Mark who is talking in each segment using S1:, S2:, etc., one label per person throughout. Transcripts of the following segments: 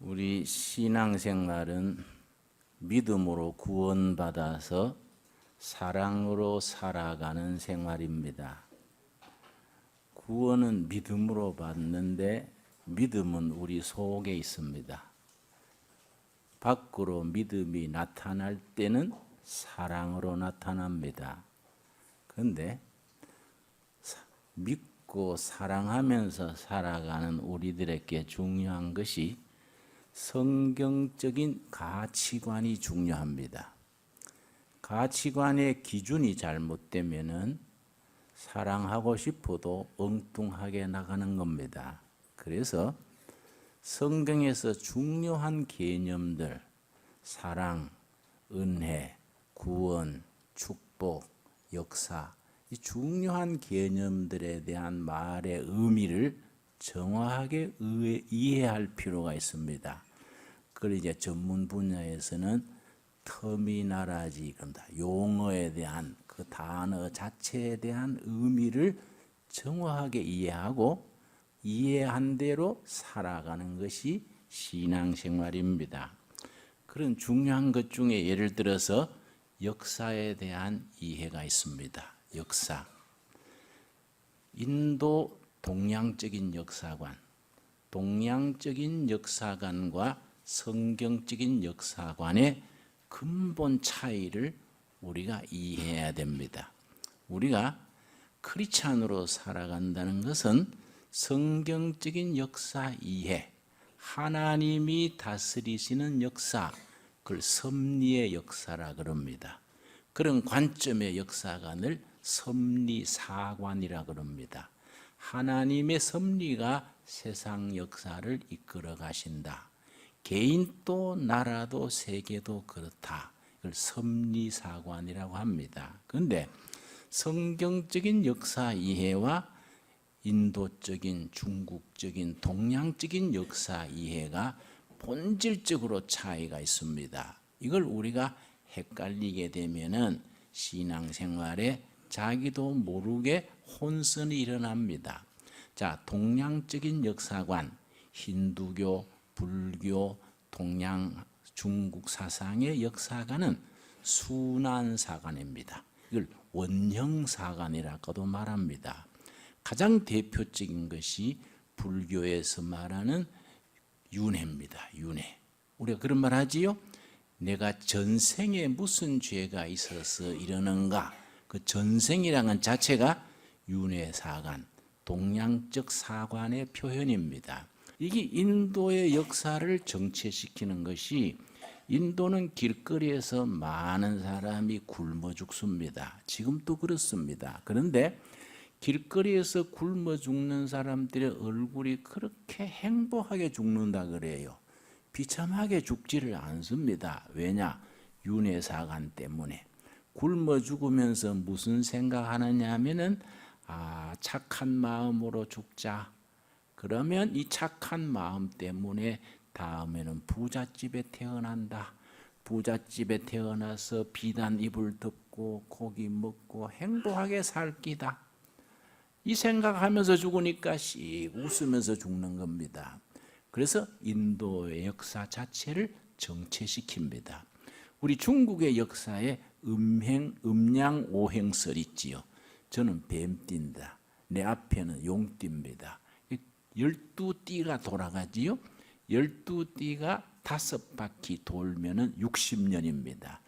S1: 우리 신앙생활은 믿음으로 구원받아서 사랑으로 살아가는 생활입니다. 구원은 믿음으로 받는데 믿음은 우리 속에 있습니다. 밖으로 믿음이 나타날 때는 사랑으로 나타납니다. 그런데 믿고 사랑하면서 살아가는 우리들에게 중요한 것이 성경적인 가치관이 중요합니다. 가치관의 기준이 잘못되면은 사랑하고 싶어도 엉뚱하게 나가는 겁니다. 그래서 성경에서 중요한 개념들, 사랑, 은혜, 구원, 축복, 역사, 이 중요한 개념들에 대한 말의 의미를 정확하게 이해할 필요가 있습니다. 그걸 이제 전문 분야에서는 터미나라지, 용어에 대한 그 단어 자체에 대한 의미를 정확하게 이해하고 이해한 대로 살아가는 것이 신앙생활입니다. 그런 중요한 것 중에 예를 들어서 역사에 대한 이해가 있습니다. 역사. 인도 동양적인 역사관, 동양적인 역사관과 성경적인 역사관의 근본 차이를 우리가 이해해야 됩니다. 우리가 크리스찬으로 살아간다는 것은 성경적인 역사 이해, 하나님이 다스리시는 역사, 그걸 섭리의 역사라 그럽니다. 그런 관점의 역사관을 섭리사관이라 그럽니다. 하나님의 섭리가 세상 역사를 이끌어 가신다. 개인도 나라도 세계도 그렇다. 이걸 섭리사관이라고 합니다. 그런데 성경적인 역사 이해와 인도적인, 중국적인, 동양적인 역사 이해가 본질적으로 차이가 있습니다. 이걸 우리가 헷갈리게 되면은 신앙생활에 자기도 모르게 혼선이 일어납니다. 자, 동양적인 역사관, 힌두교, 불교, 동양, 중국 사상의 역사관은 순환사관입니다. 이걸 원형사관이라고도 말합니다. 가장 대표적인 것이 불교에서 말하는 윤회입니다. 윤회. 우리가 그런 말 하지요? 내가 전생에 무슨 죄가 있어서 이러는가? 그 전생이라는 자체가 윤회사관, 동양적 사관의 표현입니다. 이게 인도의 역사를 정체시키는 것이, 인도는 길거리에서 많은 사람이 굶어 죽습니다. 지금도 그렇습니다. 그런데 길거리에서 굶어 죽는 사람들의 얼굴이 그렇게 행복하게 죽는다 그래요. 비참하게 죽지를 않습니다. 왜냐? 윤회사관 때문에. 굶어 죽으면서 무슨 생각하느냐 하면은 착한 마음으로 죽자. 그러면 이 착한 마음 때문에 다음에는 부잣집에 태어난다. 부잣집에 태어나서 비단 이불 덮고 고기 먹고 행복하게 살 기다. 이 생각하면서 죽으니까 씩 웃으면서 죽는 겁니다. 그래서 인도의 역사 자체를 정체시킵니다. 우리 중국의 역사에 음양오행설 있지요. 저는 뱀띠입니다. 내 앞에는 용띠입니다. 12띠가 돌아가지요. 12띠가 5바퀴 돌면은 60년입니다.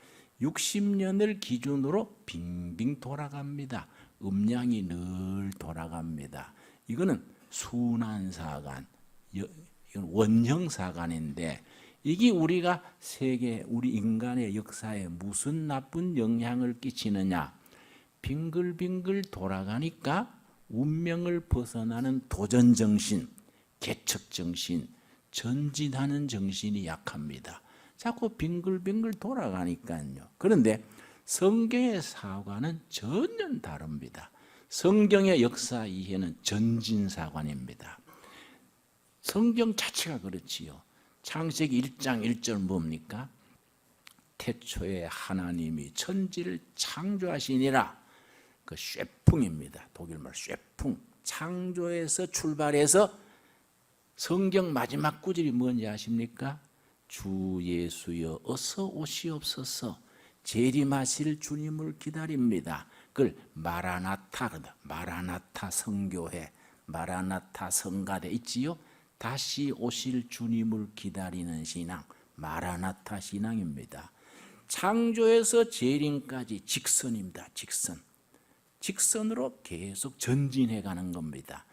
S1: 60년을 기준으로 빙빙 돌아갑니다. 음양이 늘 돌아갑니다. 이거는 순환사관, 이건 원형사관인데, 이게 우리가 우리 인간의 역사에 무슨 나쁜 영향을 끼치느냐? 빙글빙글 돌아가니까 운명을 벗어나는 도전정신, 개척정신, 전진하는 정신이 약합니다. 자꾸 빙글빙글 돌아가니까요. 그런데 성경의 사관은 전혀 다릅니다. 성경의 역사 이해는 전진사관입니다. 성경 자체가 그렇지요. 창세기 1장 1절 뭡니까? 태초에 하나님이 천지를 창조하시니라. 그 쉐풍입니다. 독일말 쉐풍. 창조에서 출발해서 성경 마지막 구절이 뭔지 아십니까? 주 예수여 어서 오시옵소서. 재림하실 주님을 기다립니다. 그걸 마라나타거든. 마라나타 성교회, 마라나타 성가대 있지요. 다시 오실 주님을 기다리는 신앙, 마라나타 신앙입니다. 창조에서 재림까지 직선입니다. 직선. 직선으로 계속 전진해 가는 겁니다.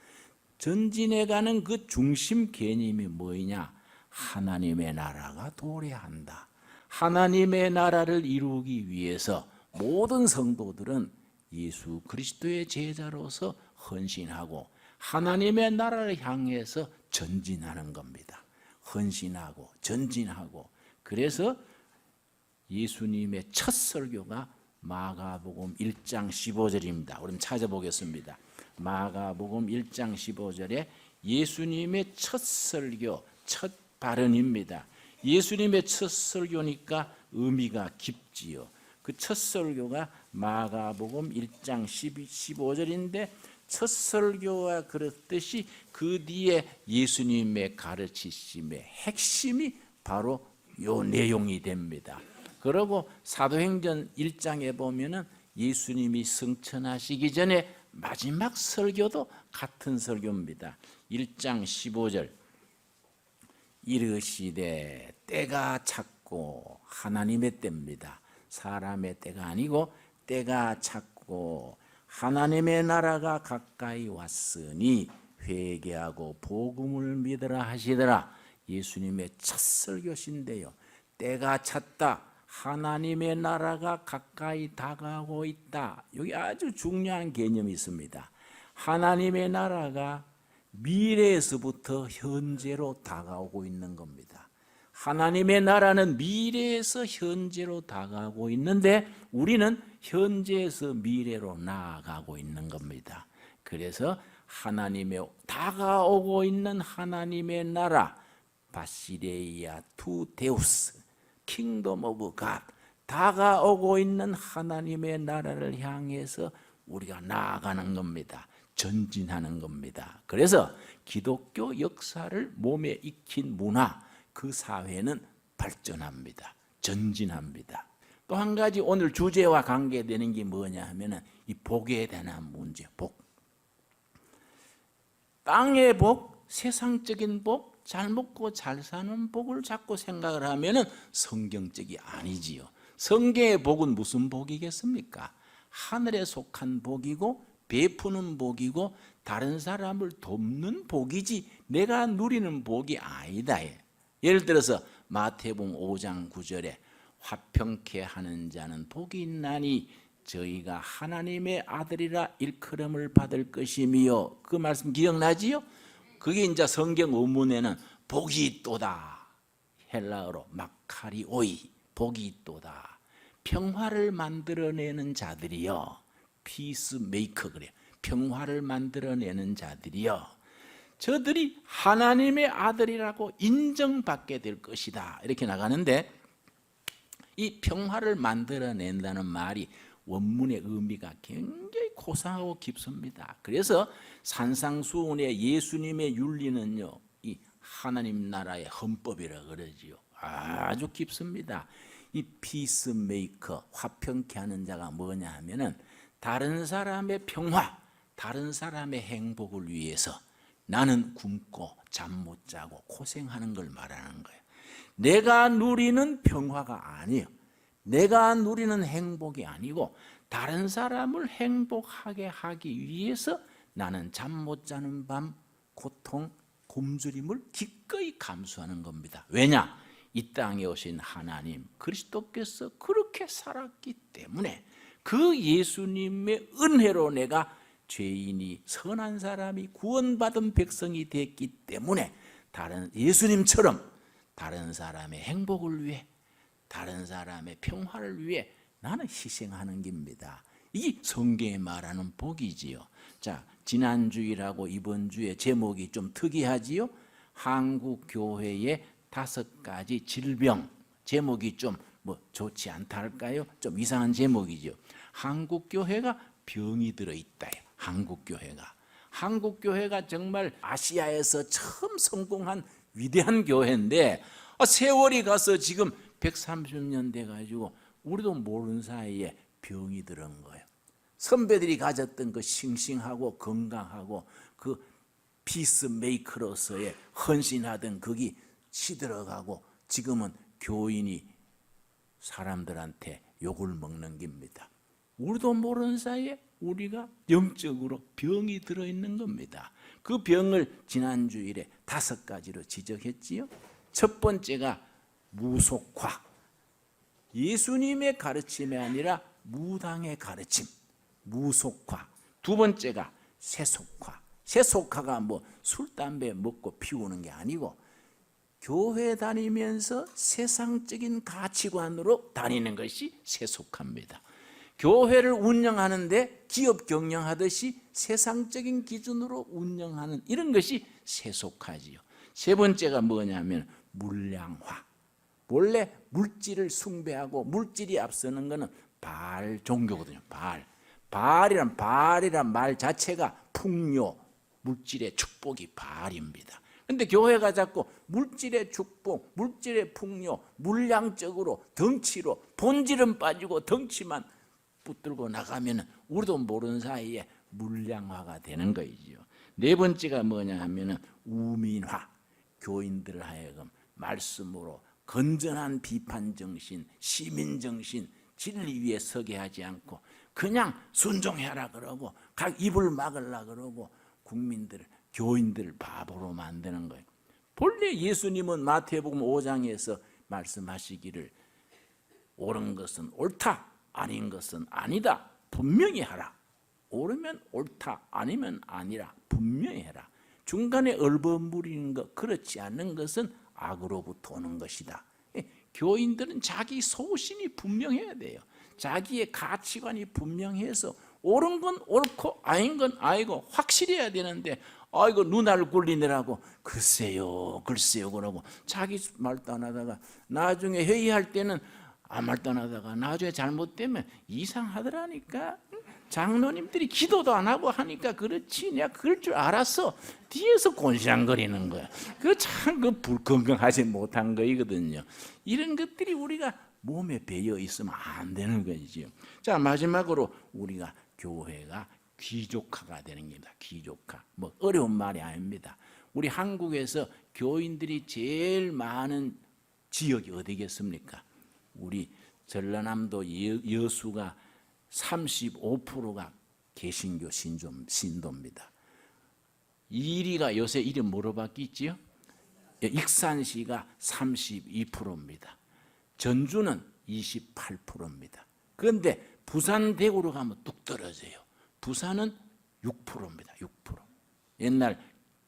S1: 전진해 가는 그 중심 개념이 뭐냐? 하나님의 나라가 도래한다. 하나님의 나라를 이루기 위해서 모든 성도들은 예수 그리스도의 제자로서 헌신하고 하나님의 나라를 향해서 전진하는 겁니다. 헌신하고 전진하고. 그래서 예수님의 첫 설교가 마가복음 1장 15절입니다. 우리 찾아보겠습니다. 마가복음 1장 15절에 예수님의 첫 설교, 첫 발언입니다. 예수님의 첫 설교니까 의미가 깊지요. 그 첫 설교가 마가복음 1장 15절인데 첫 설교와 그렇듯이 그 뒤에 예수님의 가르치심의 핵심이 바로 요 내용이 됩니다. 그리고 사도행전 1장에 보면은 예수님이 승천하시기 전에 마지막 설교도 같은 설교입니다. 1장 15절 이르시되 때가 찼고 하나님의 때입니다. 사람의 때가 아니고 때가 찼고 하나님의 나라가 가까이 왔으니 회개하고 복음을 믿으라 하시더라. 예수님의 첫 설교신데요. 때가 찼다. 하나님의 나라가 가까이 다가오고 있다. 여기 아주 중요한 개념이 있습니다. 하나님의 나라가 미래에서부터 현재로 다가오고 있는 겁니다. 하나님의 나라는 미래에서 현재로 다가오고 있는데 우리는 현재에서 미래로 나아가고 있는 겁니다. 그래서 하나님의 다가오고 있는 하나님의 나라 바시레이아 투 데우스 킹덤 오브 갓 다가오고 있는 하나님의 나라를 향해서 우리가 나아가는 겁니다. 전진하는 겁니다. 그래서 기독교 역사를 몸에 익힌 문화 그 사회는 발전합니다. 전진합니다. 또 한 가지 오늘 주제와 관계되는 게 뭐냐 하면은 이 복에 대한 문제, 복. 땅의 복, 세상적인 복, 잘 먹고 잘 사는 복을 자꾸 생각을 하면은 성경적이 아니지요. 성경의 복은 무슨 복이겠습니까? 하늘에 속한 복이고 베푸는 복이고 다른 사람을 돕는 복이지 내가 누리는 복이 아니다. 예를 들어서 마태복음 5장 9절에 화평케 하는 자는 복이 있나니 저희가 하나님의 아들이라 일컬음을 받을 것이며 그 말씀 기억나지요? 그게 이제 성경 원문에는 복이 있도다. 헬라어로 마카리오이 복이 있도다. 평화를 만들어내는 자들이요. 피스메이커 그래요. 평화를 만들어내는 자들이요. 저들이 하나님의 아들이라고 인정받게 될 것이다. 이렇게 나가는데 이 평화를 만들어낸다는 말이 원문의 의미가 굉장히 고상하고 깊습니다. 그래서 산상수훈의 예수님의 윤리는요, 이 하나님 나라의 헌법이라 그러지요. 아주 깊습니다. 이 피스메이커, 화평케 하는 자가 뭐냐 하면은 다른 사람의 평화, 다른 사람의 행복을 위해서 나는 굶고 잠 못 자고 고생하는 걸 말하는 거예요. 내가 누리는 평화가 아니에요. 내가 누리는 행복이 아니고 다른 사람을 행복하게 하기 위해서 나는 잠 못 자는 밤 고통, 굶주림을 기꺼이 감수하는 겁니다. 왜냐? 이 땅에 오신 하나님 그리스도께서 그렇게 살았기 때문에 그 예수님의 은혜로 내가 죄인이 선한 사람이 구원받은 백성이 됐기 때문에 다른 예수님처럼 다른 사람의 행복을 위해 다른 사람의 평화를 위해 나는 희생하는 겁니다. 이게 성경에 말하는 복이지요. 자, 지난주일하고 이번 주에 제목이 좀 특이하지요. 한국 교회의 5가지 질병. 제목이 좀 뭐 좋지 않다 할까요? 좀 이상한 제목이죠. 한국 교회가 병이 들어 있다. 한국 교회가 한국 교회가 정말 아시아에서 처음 성공한 위대한 교회인데 세월이 가서 지금 130년 돼가지고 우리도 모르는 사이에 병이 들은 거예요. 선배들이 가졌던 그 싱싱하고 건강하고 그 피스메이커로서의 헌신하던 그게 시들어가고 지금은 교인이 사람들한테 욕을 먹는 겁니다. 우리도 모르는 사이에 우리가 영적으로 병이 들어있는 겁니다. 그 병을 지난주일에 5가지로 지적했지요. 첫 번째가 무속화, 예수님의 가르침이 아니라 무당의 가르침, 무속화. 두 번째가 세속화. 세속화가 뭐 술, 담배 먹고 피우는 게 아니고 교회 다니면서 세상적인 가치관으로 다니는 것이 세속화입니다. 교회를 운영하는데 기업 경영하듯이 세상적인 기준으로 운영하는 이런 것이 세속화지요. 세 번째가 뭐냐면 물량화. 원래 물질을 숭배하고 물질이 앞서는 것은 바알 종교거든요. 바알이란 말 자체가 풍요, 물질의 축복이 바알입니다. 그런데 교회가 자꾸 물질의 축복, 물질의 풍요, 물량적으로 덩치로 본질은 빠지고 덩치만 붙들고 나가면 우리도 모르는 사이에 물량화가 되는 거이죠. 네 번째가 뭐냐 하면은 우민화. 교인들 하여금 말씀으로 건전한 비판 정신, 시민 정신, 진리 위에 서게 하지 않고 그냥 순종해라 그러고 각 입을 막으려 그러고 국민들을, 교인들을 바보로 만드는 거예요. 본래 예수님은 마태복음 5장에서 말씀하시기를 옳은 것은 옳다, 아닌 것은 아니다, 분명히 하라. 옳으면 옳다, 아니면 아니라 분명히 해라. 중간에 얼버무리는 것, 그렇지 않는 것은 악으로부터 오는 것이다. 교인들은 자기 소신이 분명해야 돼요. 자기의 가치관이 분명해서 옳은 건 옳고 아닌 건 아니고 확실해야 되는데 아이고 눈알 굴리느라고 글쎄요 그러고 자기 말도 안 하다가 나중에 회의할 때는 아무 말도 안 하다가 나중에 잘못되면 이상하더라니까. 장로님들이 기도도 안 하고 하니까 그렇지 내가 그럴 줄 알았어. 뒤에서 곤시랑거리는 거야. 그거 참 불건강하지 못한 거이거든요. 이런 것들이 우리가 몸에 배어 있으면 안 되는 거지요. 자, 마지막으로 우리가 교회가 귀족화가 되는 겁니다. 귀족화. 뭐 어려운 말이 아닙니다. 우리 한국에서 교인들이 제일 많은 지역이 어디겠습니까? 우리 전라남도 여수가 35%가 개신교 신도입니다. 이리가 요새 이름 뭐로 바뀌었지요? 익산시가 32%입니다. 전주는 28%입니다. 그런데 부산, 대구로 가면 뚝 떨어져요. 부산은 6%입니다. 6%. 옛날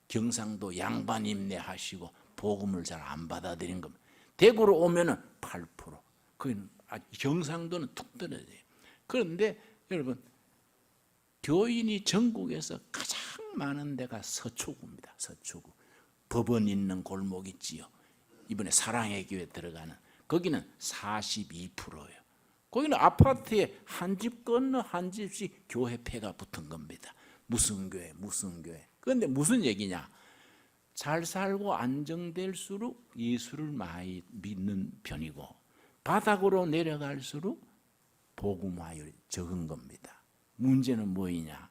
S1: 경상도 양반 임내하시고 복음을 잘 안 받아들인 겁니다. 대구로 오면은 8%. 거기는 경상도는 뚝 떨어져요. 그런데 여러분 교인이 전국에서 가장 많은 데가 서초구입니다. 서초구. 법원 있는 골목 있지요. 이번에 사랑의 교회 들어가는 거기는 42%예요. 거기는 아파트에 한 집 건너 한 집씩 교회패가 붙은 겁니다. 무슨 교회 무슨 교회. 그런데 무슨 얘기냐. 잘 살고 안정될수록 예수를 많이 믿는 편이고 바닥으로 내려갈수록 복음화율이 적은 겁니다. 문제는 뭐이냐.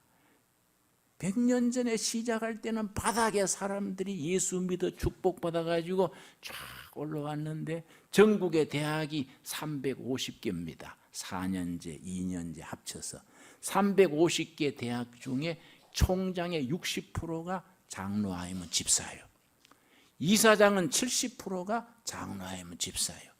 S1: 100년 전에 시작할 때는 바닥에 사람들이 예수 믿어 축복받아가지고 쫙 올라왔는데 전국의 대학이 350개입니다. 4년제, 2년제 합쳐서 350개 대학 중에 총장의 60%가 장로 아니면 집사예요. 이사장은 70%가 장로 아니면 집사예요.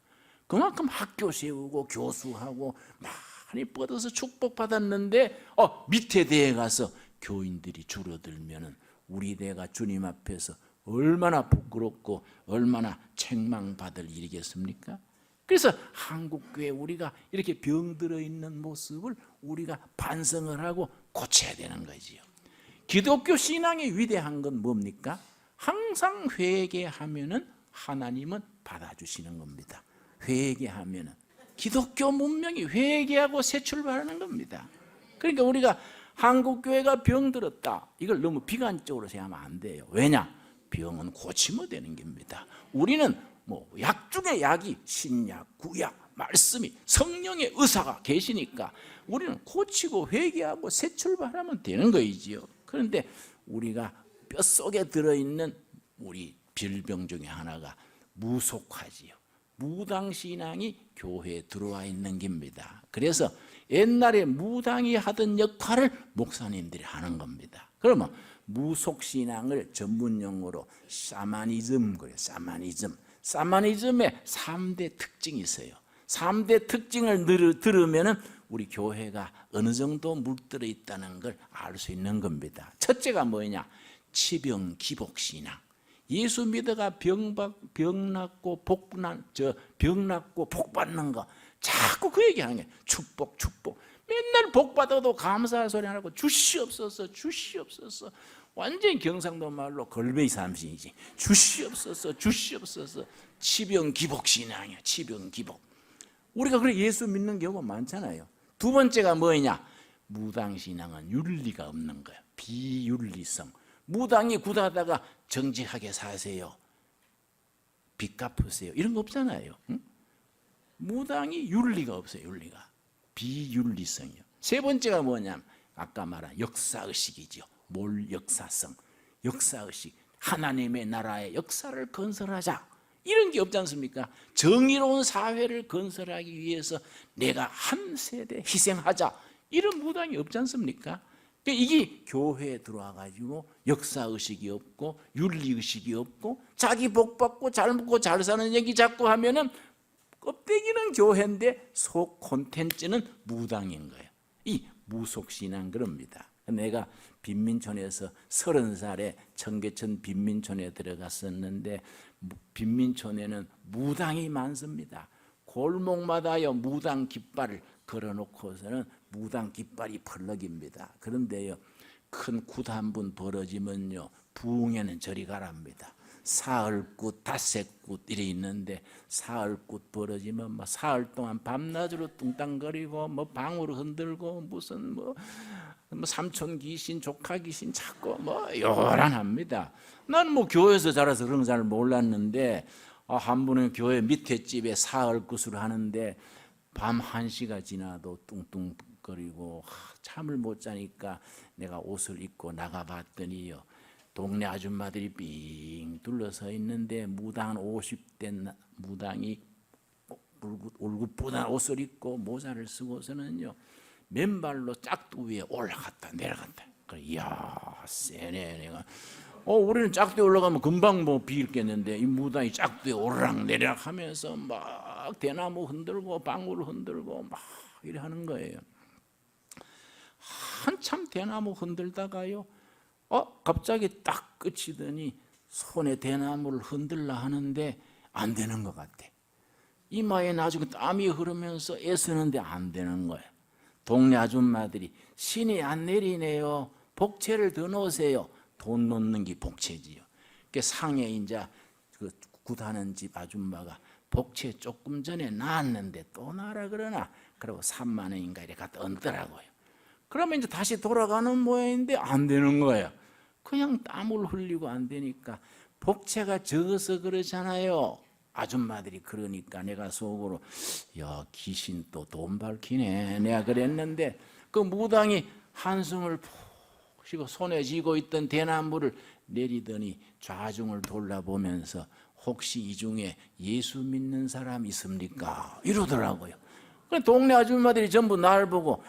S1: 그만큼 학교 세우고 교수하고 많이 뻗어서 축복받았는데 밑에 대에 가서 교인들이 줄어들면은 우리 대가 주님 앞에서 얼마나 부끄럽고 얼마나 책망받을 일이겠습니까? 그래서 한국교회 우리가 이렇게 병들어 있는 모습을 우리가 반성을 하고 고쳐야 되는 거지요. 기독교 신앙이 위대한 건 뭡니까? 항상 회개하면은 하나님은 받아주시는 겁니다. 회개하면은 기독교 문명이 회개하고 새 출발하는 겁니다. 그러니까 우리가 한국교회가 병들었다. 이걸 너무 비관적으로 생각하면 안 돼요. 왜냐? 병은 고치면 되는 겁니다. 우리는 뭐 약 중에 약이 신약, 구약, 말씀이 성령의 의사가 계시니까 우리는 고치고 회개하고 새 출발하면 되는 거이지요. 그런데 우리가 뼛속에 들어있는 우리 질병 중에 하나가 무속화지요. 무당신앙이 교회에 들어와 있는 겁니다. 그래서 옛날에 무당이 하던 역할을 목사님들이 하는 겁니다. 그러면 무속신앙을 전문용어로 샤머니즘 그래요. 샤머니즘의 3대 특징이 있어요. 3대 특징을 들으면 우리 교회가 어느 정도 물들어 있다는 걸 알 수 있는 겁니다. 첫째가 뭐냐? 치병기복신앙. 예수 믿어가 병 낫고 복 받는 거 자꾸 그 얘기하는 거예요. 축복. 맨날 복 받아도 감사할 소리 안 하고 주시옵소서. 완전히 경상도 말로 걸베이 삼신이지. 주시옵소서. 치병기복신앙이야. 치병기복. 우리가 그래 예수 믿는 경우가 많잖아요. 두 번째가 뭐냐? 무당신앙은 윤리가 없는 거예요. 비윤리성. 무당이 굿하다가 정직하게 사세요. 빚 갚으세요. 이런 거 없잖아요. 응? 무당이 윤리가 없어요. 윤리가. 비윤리성이요. 세 번째가 뭐냐면 아까 말한 역사의식이죠. 몰역사성. 역사의식. 하나님의 나라의 역사를 건설하자. 이런 게 없지 않습니까? 정의로운 사회를 건설하기 위해서 내가 한 세대 희생하자. 이런 무당이 없지 않습니까? 이게 교회에 들어와가지고 역사의식이 없고 윤리의식이 없고 자기 복받고 잘 먹고 잘 사는 얘기 자꾸 하면은 껍데기는 교회인데 속 콘텐츠는 무당인 거예요. 이 무속신앙 그럽니다. 내가 빈민촌에서 30살에 청계천 빈민촌에 들어갔었는데 빈민촌에는 무당이 많습니다. 골목마다요 무당 깃발을 걸어놓고서는 무당 깃발이 펄럭입니다. 그런데요 큰 굿 한 분 벌어지면요 부흥에는 저리 가랍니다. 사흘굿, 닷새굿 이래 있는데 사흘굿 벌어지면 뭐 사흘 동안 밤낮으로 뚱땅거리고 뭐 방울을 흔들고 무슨 뭐 삼촌 귀신, 조카 귀신 찾고 뭐 요란합니다. 나는 뭐 교회에서 자라서 그런 거 잘 몰랐는데 한 분은 교회 밑에 집에 사흘굿을 하는데 밤 1시가 지나도 뚱뚱거리고 잠을 못 자니까 내가 옷을 입고 나가봤더니요 동네 아줌마들이 삥 둘러서 있는데 무당 50대 무당이 울긋불긋한 옷을 입고 모자를 쓰고서는요 맨발로 짝두 위에 올라갔다 내려갔다. 그래, 이야 세네 내가. 우리는 짝두에 올라가면 금방 뭐 비겠는데 이 무당이 짝두에 오르락 내리락 하면서 막 대나무 흔들고 방울을 흔들고 막 이래 하는 거예요. 한참 대나무 흔들다가요 갑자기 딱 끝이더니 손에 대나무를 흔들라 하는데 안 되는 것 같아. 이마에 나중에 땀이 흐르면서 애쓰는데 안 되는 거예요. 동네 아줌마들이 신이 안 내리네요. 복채를 더 넣으세요. 돈 넣는 게 복채지요. 상해 이제 그 굿하는 집 아줌마가 복채 조금 전에 나왔는데 또 나라 그러나 그리고 3만 원인가 이렇게 갖다 얹더라고요. 그러면 이제 다시 돌아가는 모양인데 안 되는 거예요. 그냥 땀을 흘리고 안 되니까 복채가 적어서 그러잖아요. 아줌마들이 그러니까 내가 속으로 야 귀신 또 돈 밝히네 내가 그랬는데 그 무당이 한숨을 푹 쉬고 손에 쥐고 있던 대나무를 내리더니 좌중을 돌아보면서 혹시 이 중에 예수 믿는 사람 있습니까? 이러더라고요. 동네 아줌마들이 전부 날 보고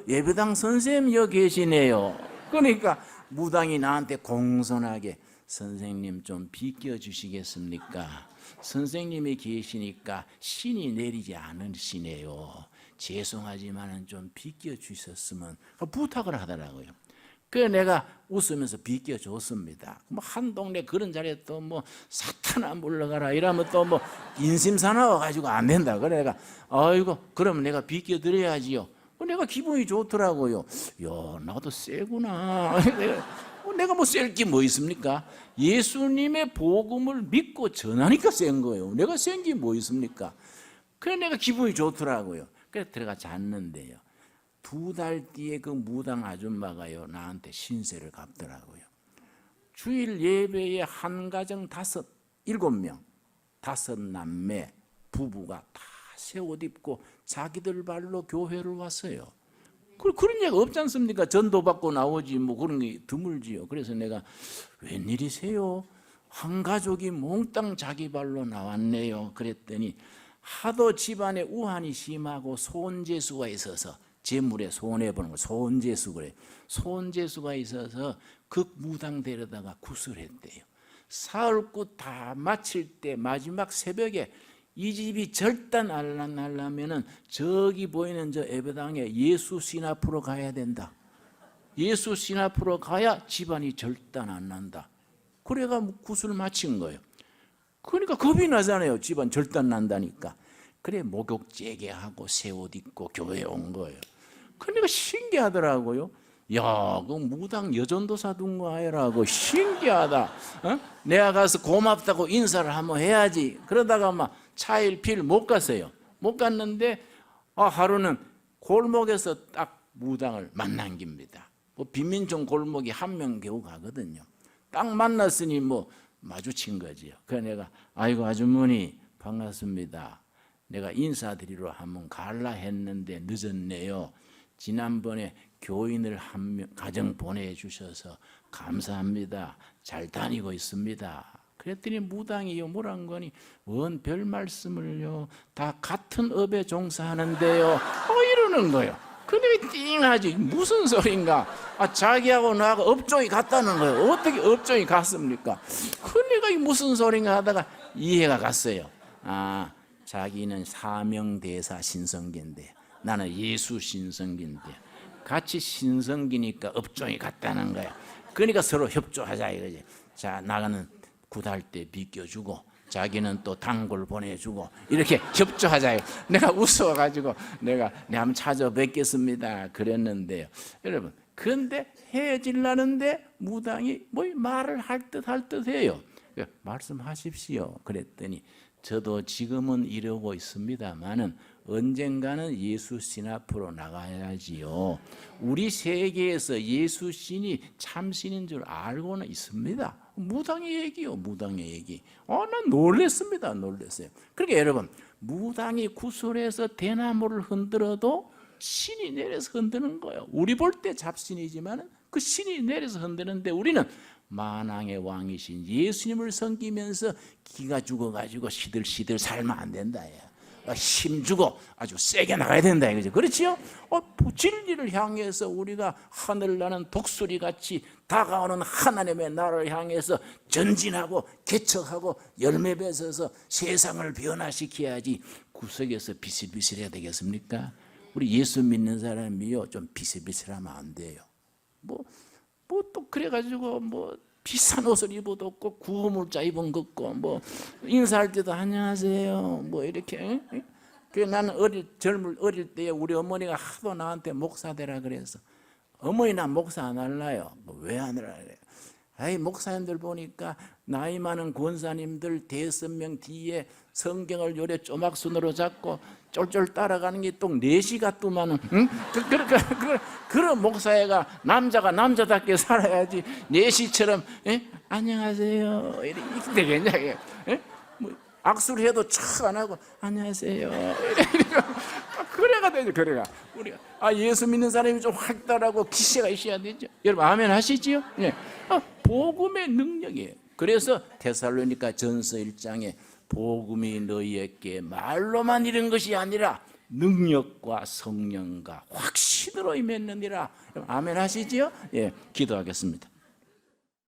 S1: 예배당 선생님 여기 계시네요. 그러니까 무당이 나한테 공손하게 선생님 좀 비껴주시겠습니까? 선생님이 계시니까 신이 내리지 않으시네요. 죄송하지만 좀 비껴주셨으면 부탁을 하더라고요. 그래서 내가 웃으면서 비껴줬습니다. 뭐 한 동네 그런 자리에 또 뭐 사탄아 물러가라 이러면 또 뭐 인심사나워 가지고 안 된다. 그래 내가 아이고 그러면 내가 비껴드려야지요. 내가 기분이 좋더라고요. 야 나도 세구나. 내가 뭐 셀 게 뭐 있습니까? 예수님의 복음을 믿고 전하니까 센 거예요. 내가 센 게 뭐 있습니까? 그래 내가 기분이 좋더라고요. 그래서 들어가 잤는데요. 2달 뒤에 그 무당 아줌마가요 나한테 신세를 갚더라고요. 주일 예배에 한 가정 7명 5남매 부부가 다 새 옷 입고 자기들 발로 교회를 왔어요. 그런 얘기 없지 않습니까? 전도 받고 나오지 뭐 그런 게 드물지요. 그래서 내가 웬일이세요? 한 가족이 몽땅 자기 발로 나왔네요. 그랬더니 하도 집안에 우환이 심하고 소원재수가 있어서 재물에 손해보는 거 소원재수 그래. 소원재수가 있어서 그 무당 데려다가 구슬했대요. 사흘굿 다 마칠 때 마지막 새벽에 이 집이 절단 안 나려면은 저기 보이는 저 예배당에 예수 신 앞으로 가야 된다. 예수 신 앞으로 가야 집안이 절단 안 난다. 그래가 구슬 마친 거예요. 그러니까 겁이 나잖아요. 집안 절단 난다니까. 그래 목욕 재개하고 새 옷 입고 교회에 온 거예요. 그러니까 신기하더라고요. 야, 그 무당 여전도사 둔 거 아니라고 신기하다. 어? 내가 가서 고맙다고 인사를 한번 해야지. 그러다가 막 차일피일 못 갔어요. 못 갔는데 하루는 골목에서 딱 무당을 만난 겁니다. 뭐 빈민촌 골목이 한 명 겨우 가거든요. 딱 만났으니 뭐 마주친 거지요. 그래서 내가 아이고 아주머니 반갑습니다. 내가 인사드리러 한번 갈라 했는데 늦었네요. 지난번에 교인을 한 명 가정 보내주셔서 감사합니다. 잘 다니고 있습니다. 그랬더니 무당이요 뭐란 거니 원 별 말씀을요 다 같은 업에 종사하는데요 이러는 거예요. 근데 띵하지 무슨 소린가. 자기하고 나하고 업종이 같다는 거예요. 어떻게 업종이 같습니까? 그러니까 이 무슨 소린가 하다가 이해가 갔어요. 자기는 사명대사 신성기인데 나는 예수 신성기인데 같이 신성기니까 업종이 같다는 거야. 그러니까 서로 협조하자 이거지. 자 나가는 굿할 때 비껴주고 자기는 또 단골 보내주고 이렇게 협조하자요. 내가 웃어가지고 내가 한번 찾아뵙겠습니다 그랬는데요. 여러분 그런데 헤어지려는데 무당이 뭐 말을 할 듯 해요. 말씀하십시오. 그랬더니 저도 지금은 이러고 있습니다만은 언젠가는 예수 신 앞으로 나가야지요. 우리 세계에서 예수 신이 참신인 줄 알고는 있습니다. 무당의 얘기요, 무당의 얘기. 난 놀랬습니다, 놀랬어요. 그러니까 여러분, 무당이 구슬해서 대나무를 흔들어도 신이 내려서 흔드는 거예요. 우리 볼 때 잡신이지만 그 신이 내려서 흔드는데 우리는 만왕의 왕이신 예수님을 섬기면서 기가 죽어가지고 시들시들 살면 안 된다. 힘주고 아주 세게 나가야 된다 이거죠. 그렇지요? 진리를 향해서 우리가 하늘나는 독수리같이 다가오는 하나님의 나라를 향해서 전진하고 개척하고 열매 맺어서 세상을 변화시켜야지 구석에서 비실비실해야 되겠습니까? 우리 예수 믿는 사람이요 좀 비실비실하면 안 돼요. 뭐 또 그래가지고 뭐 비싼 옷을 입어도 없고 구호물자 입은 거 없고 뭐 인사할 때도 안녕하세요 뭐 이렇게. 그래 나는 어릴 때 우리 어머니가 하도 나한테 목사 되라 그래서 어머니 나 목사 안 할래요. 왜 안 하라 그래요? 목사님들 보니까 나이 많은 권사님들 5명 뒤에 성경을 요래 조막순으로 잡고 쫄쫄 따라가는 게 또 4시가 또만은 그런 목사애가 남자가 남자답게 살아야지 4시처럼 안녕하세요 이렇게 되겠냐. 악수를 해도 촥 안 하고 안녕하세요 그래가 되죠. 그래가 우리가 예수 믿는 사람이 좀 활달하고 기세가 있어야 되죠. 여러분 아멘 하시지요? 네. 복음의 능력이에요. 그래서 데살로니가 전서 1장에 복음이 너희에게 말로만 이런 것이 아니라 능력과 성령과 확신으로 임했느니라. 아멘 하시지요? 예, 기도하겠습니다.